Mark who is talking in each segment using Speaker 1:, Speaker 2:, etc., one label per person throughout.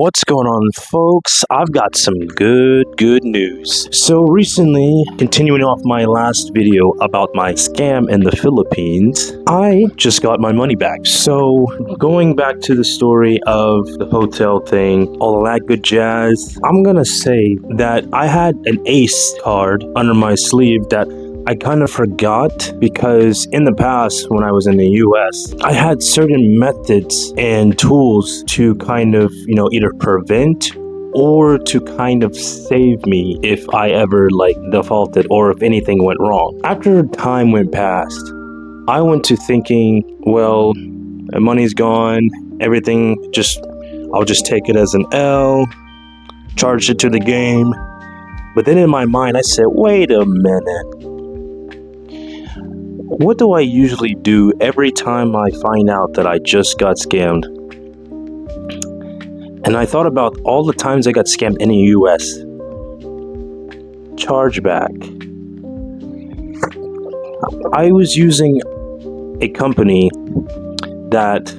Speaker 1: What's going on, folks? I've got some good news. So recently, continuing off my last video about my scam in the Philippines, I just got my money back. So going back to the story of the hotel thing, all of that good jazz, I'm gonna say that I had an ace card under my sleeve that I kind of forgot because in the past when I was in the US, I had certain methods and tools to kind of, either prevent or to kind of save me if I ever defaulted or if anything went wrong. After time went past, I went to thinking, well, my money's gone, I'll just take it as an L, charge it to the game. But then in my mind, I said, wait a minute. What do I usually do every time I find out that I just got scammed? And I thought about all the times I got scammed in the US. Chargeback. I was using a company that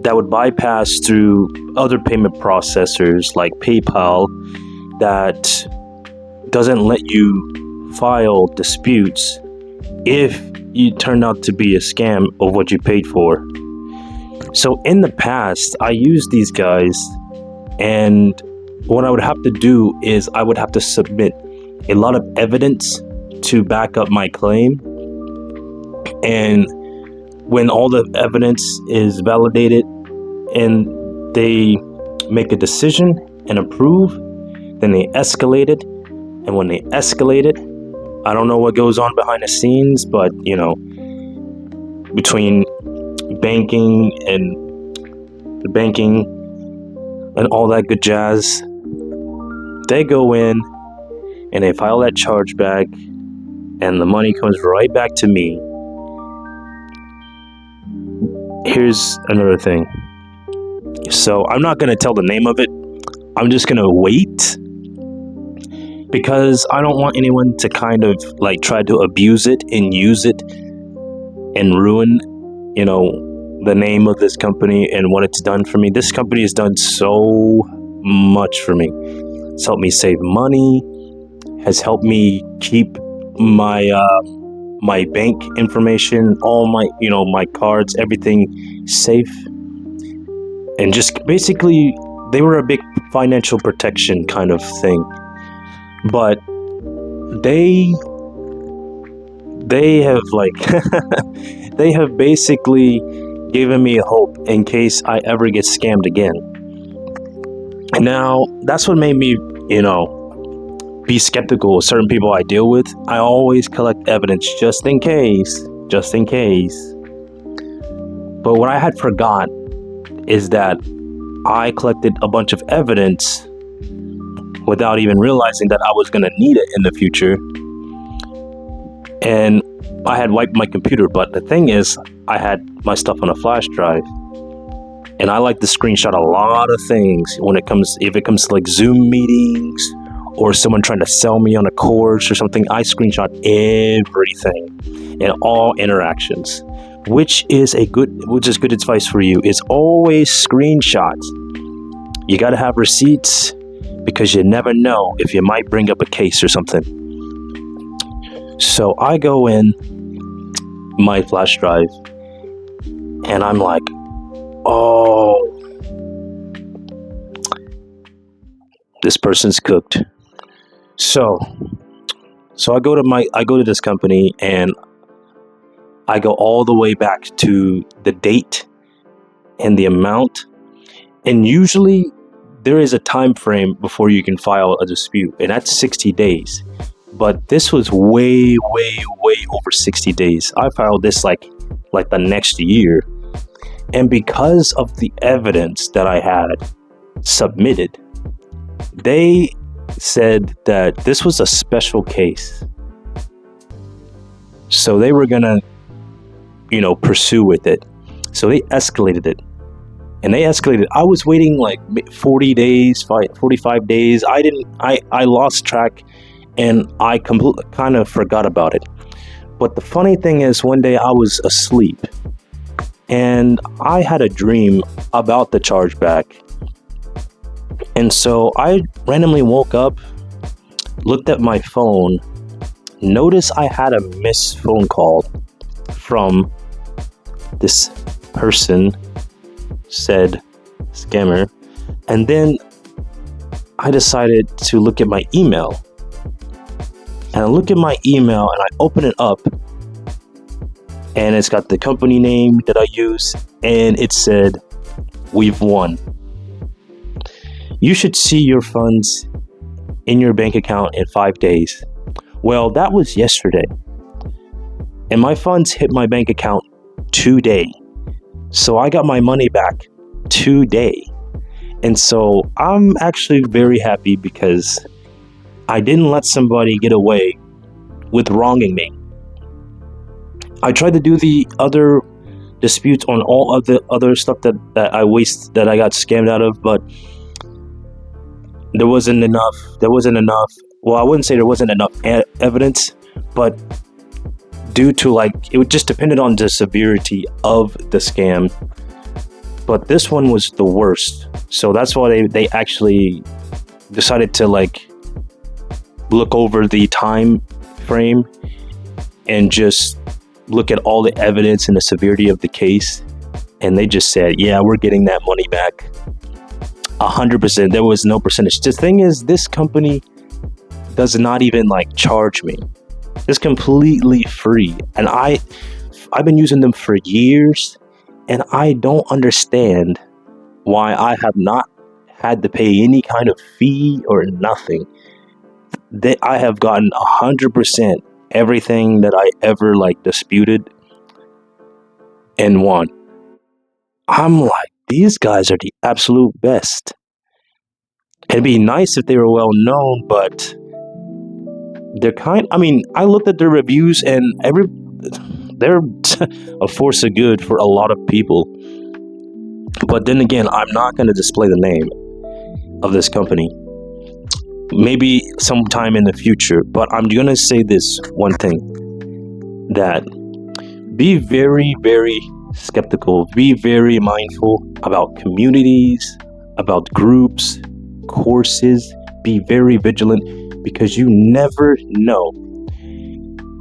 Speaker 1: would bypass through other payment processors like PayPal that doesn't let you file disputes if you turn out to be a scam of what you paid for. So in the past, I used these guys, and what I would have to do is I would have to submit a lot of evidence to back up my claim. And when all the evidence is validated and they make a decision and approve, then they escalate it. And when they escalate it, I don't know what goes on behind the scenes, but, between banking and all that good jazz, they go in and they file that chargeback and the money comes right back to me. Here's another thing. So I'm not going to tell the name of it. I'm just going to wait, because I don't want anyone to kind of try to abuse it and use it and ruin, the name of this company and what it's done for me. This company has done so much for me. It's helped me save money, has helped me keep my my bank information, all my my cards, everything safe, and just basically they were a big financial protection kind of thing. But they have they have basically given me hope in case I ever get scammed again. Now, that's what made me, be skeptical of certain people I deal with. I always collect evidence just in case. But what I had forgot is that I collected a bunch of evidence without even realizing that I was going to need it in the future. And I had wiped my computer, but the thing is, I had my stuff on a flash drive. And I like to screenshot a lot of things if it comes to Zoom meetings or someone trying to sell me on a course or something. I screenshot everything and all interactions, which is good advice for you, is always screenshots. You got to have receipts, because you never know if you might bring up a case or something. So I go in my flash drive and I'm like, oh, this person's cooked. So I go to this company and I go all the way back to the date and the amount. And usually there is a time frame before you can file a dispute, and that's 60 days. But this was way over 60 days. I filed this like the next year. And because of the evidence that I had submitted, they said that this was a special case. So they were gonna, pursue with it. So they escalated it. And they escalated. I was waiting 40 days, 45 days. I lost track and I kind of forgot about it. But the funny thing is, one day I was asleep and I had a dream about the chargeback. And so I randomly woke up, looked at my phone, noticed I had a missed phone call from this person, said scammer. And then I decided to look at my email. And I look at my email and I open it up, and it's got the company name that I use, and it said, "We've won. You should see your funds in your bank account in 5 days." Well, that was yesterday. And my funds hit my bank account today. So I got my money back today. And so I'm actually very happy because I didn't let somebody get away with wronging me. I tried to do the other disputes on all of the other stuff that I got scammed out of, but there wasn't enough. Well, I wouldn't say there wasn't enough evidence, but due to it just depended on the severity of the scam. But this one was the worst. So that's why they actually decided to look over the time frame and just look at all the evidence and the severity of the case. And they just said, yeah, we're getting that money back. 100%. There was no percentage. The thing is, this company does not even charge me. It's completely free. And I've been using them for years, and I don't understand why I have not had to pay any kind of fee or nothing. That I have gotten 100% everything that I ever disputed and won. I'm like, these guys are the absolute best. It'd be nice if they were well known, but they're I looked at their reviews, and they're a force of good for a lot of people. But then again, I'm not going to display the name of this company. Maybe sometime in the future, but I'm going to say this one thing, that be very, very skeptical, be very mindful about communities, about groups, courses. Be very vigilant, because you never know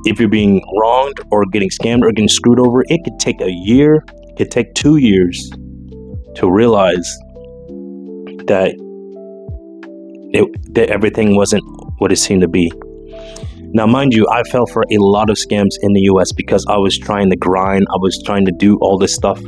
Speaker 1: if you're being wronged or getting scammed or getting screwed over. It could take a year, it could take 2 years to realize that that everything wasn't what it seemed to be. Now, mind you, I fell for a lot of scams in the US because I was trying to grind. I was trying to do all this stuff.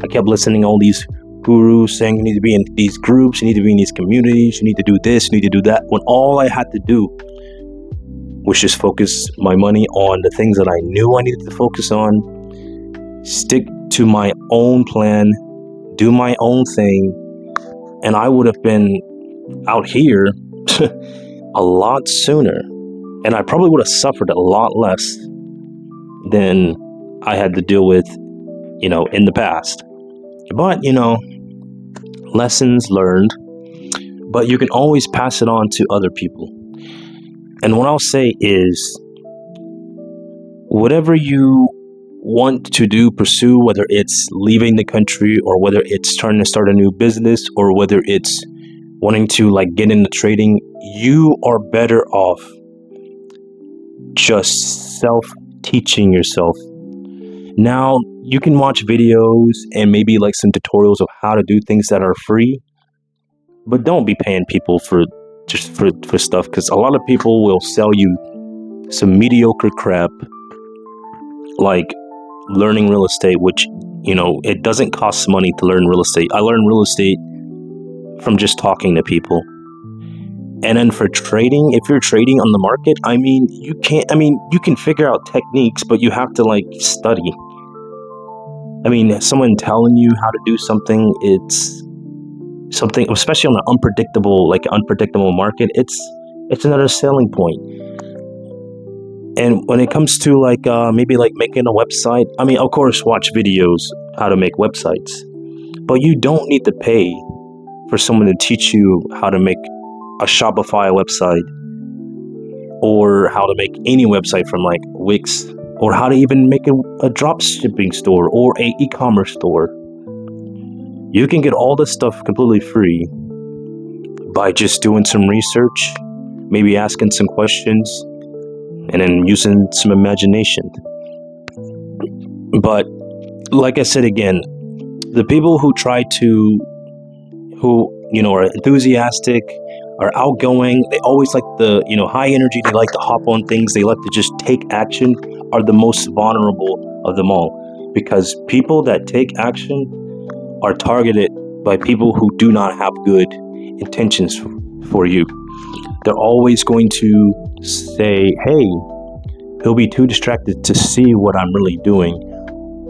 Speaker 1: I kept listening to all these gurus saying you need to be in these groups, you need to be in these communities, you need to do this, you need to do that, when all I had to do was just focus my money on the things that I knew I needed to focus on, stick to my own plan, do my own thing, and I would have been out here a lot sooner, and I probably would have suffered a lot less than I had to deal with, in the past. But, lessons learned, but you can always pass it on to other people. And what I'll say is, whatever you want to do, pursue, whether it's leaving the country or whether it's trying to start a new business or whether it's wanting to get into trading, you are better off just self-teaching yourself. Now, you can watch videos and maybe some tutorials of how to do things that are free, but don't be paying people for stuff, because a lot of people will sell you some mediocre crap like learning real estate, which it doesn't cost money to learn real estate. I learned real estate from just talking to people. And then for trading, if you're trading on the market, you can figure out techniques, but you have to study. Someone telling you how to do something, it's something, especially on an unpredictable market, it's another selling point. And when it comes to maybe making a website, of course, watch videos how to make websites, but you don't need to pay for someone to teach you how to make a Shopify website, or how to make any website from Wix, or how to even make a drop shipping store or a e-commerce store. You can get all this stuff completely free, by just doing some research, maybe asking some questions, and then using some imagination. But like I said again, the people who are enthusiastic, are outgoing, they always like the, high energy, they like to hop on things, they like to just take action, are the most vulnerable of them all. Because people that take action are targeted by people who do not have good intentions for you. They're always going to say, hey, he'll be too distracted to see what I'm really doing.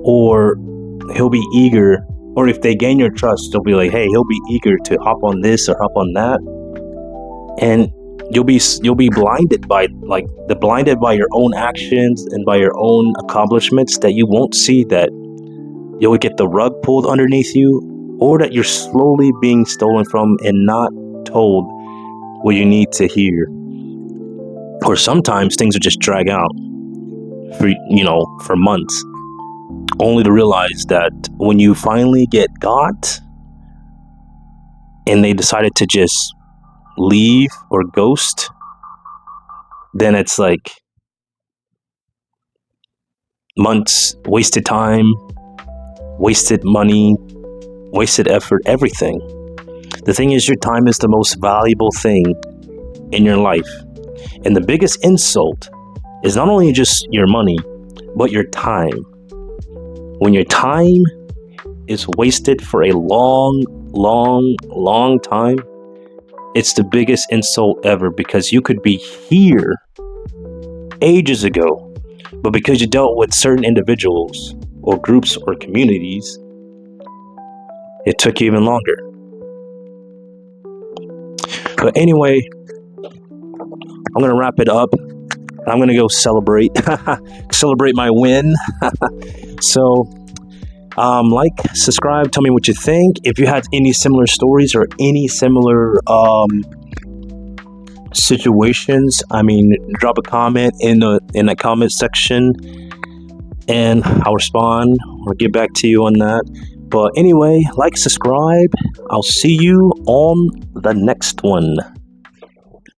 Speaker 1: Or he'll be eager, or if they gain your trust, they'll be like, hey, he'll be eager to hop on this or hop on that. And you'll be blinded by your own actions and by your own accomplishments, that you won't see that you'll get the rug pulled underneath you, or that you're slowly being stolen from and not told what you need to hear. Or sometimes things will just drag out for months, only to realize that when you finally get got and they decided to just leave or ghost, then it's like months, wasted time, wasted money, wasted effort, everything. The thing is, your time is the most valuable thing in your life. And the biggest insult is not only just your money, but your time. When your time is wasted for a long, long, long time, it's the biggest insult ever, because you could be here ages ago, but because you dealt with certain individuals or groups or communities, it took you even longer. But anyway, I'm going to wrap it up. I'm going to go celebrate my win. So, like, subscribe, tell me what you think. If you had any similar stories or any similar situations, drop a comment in the comment section, and I'll respond or get back to you on that. But anyway, like, subscribe. I'll see you on the next one.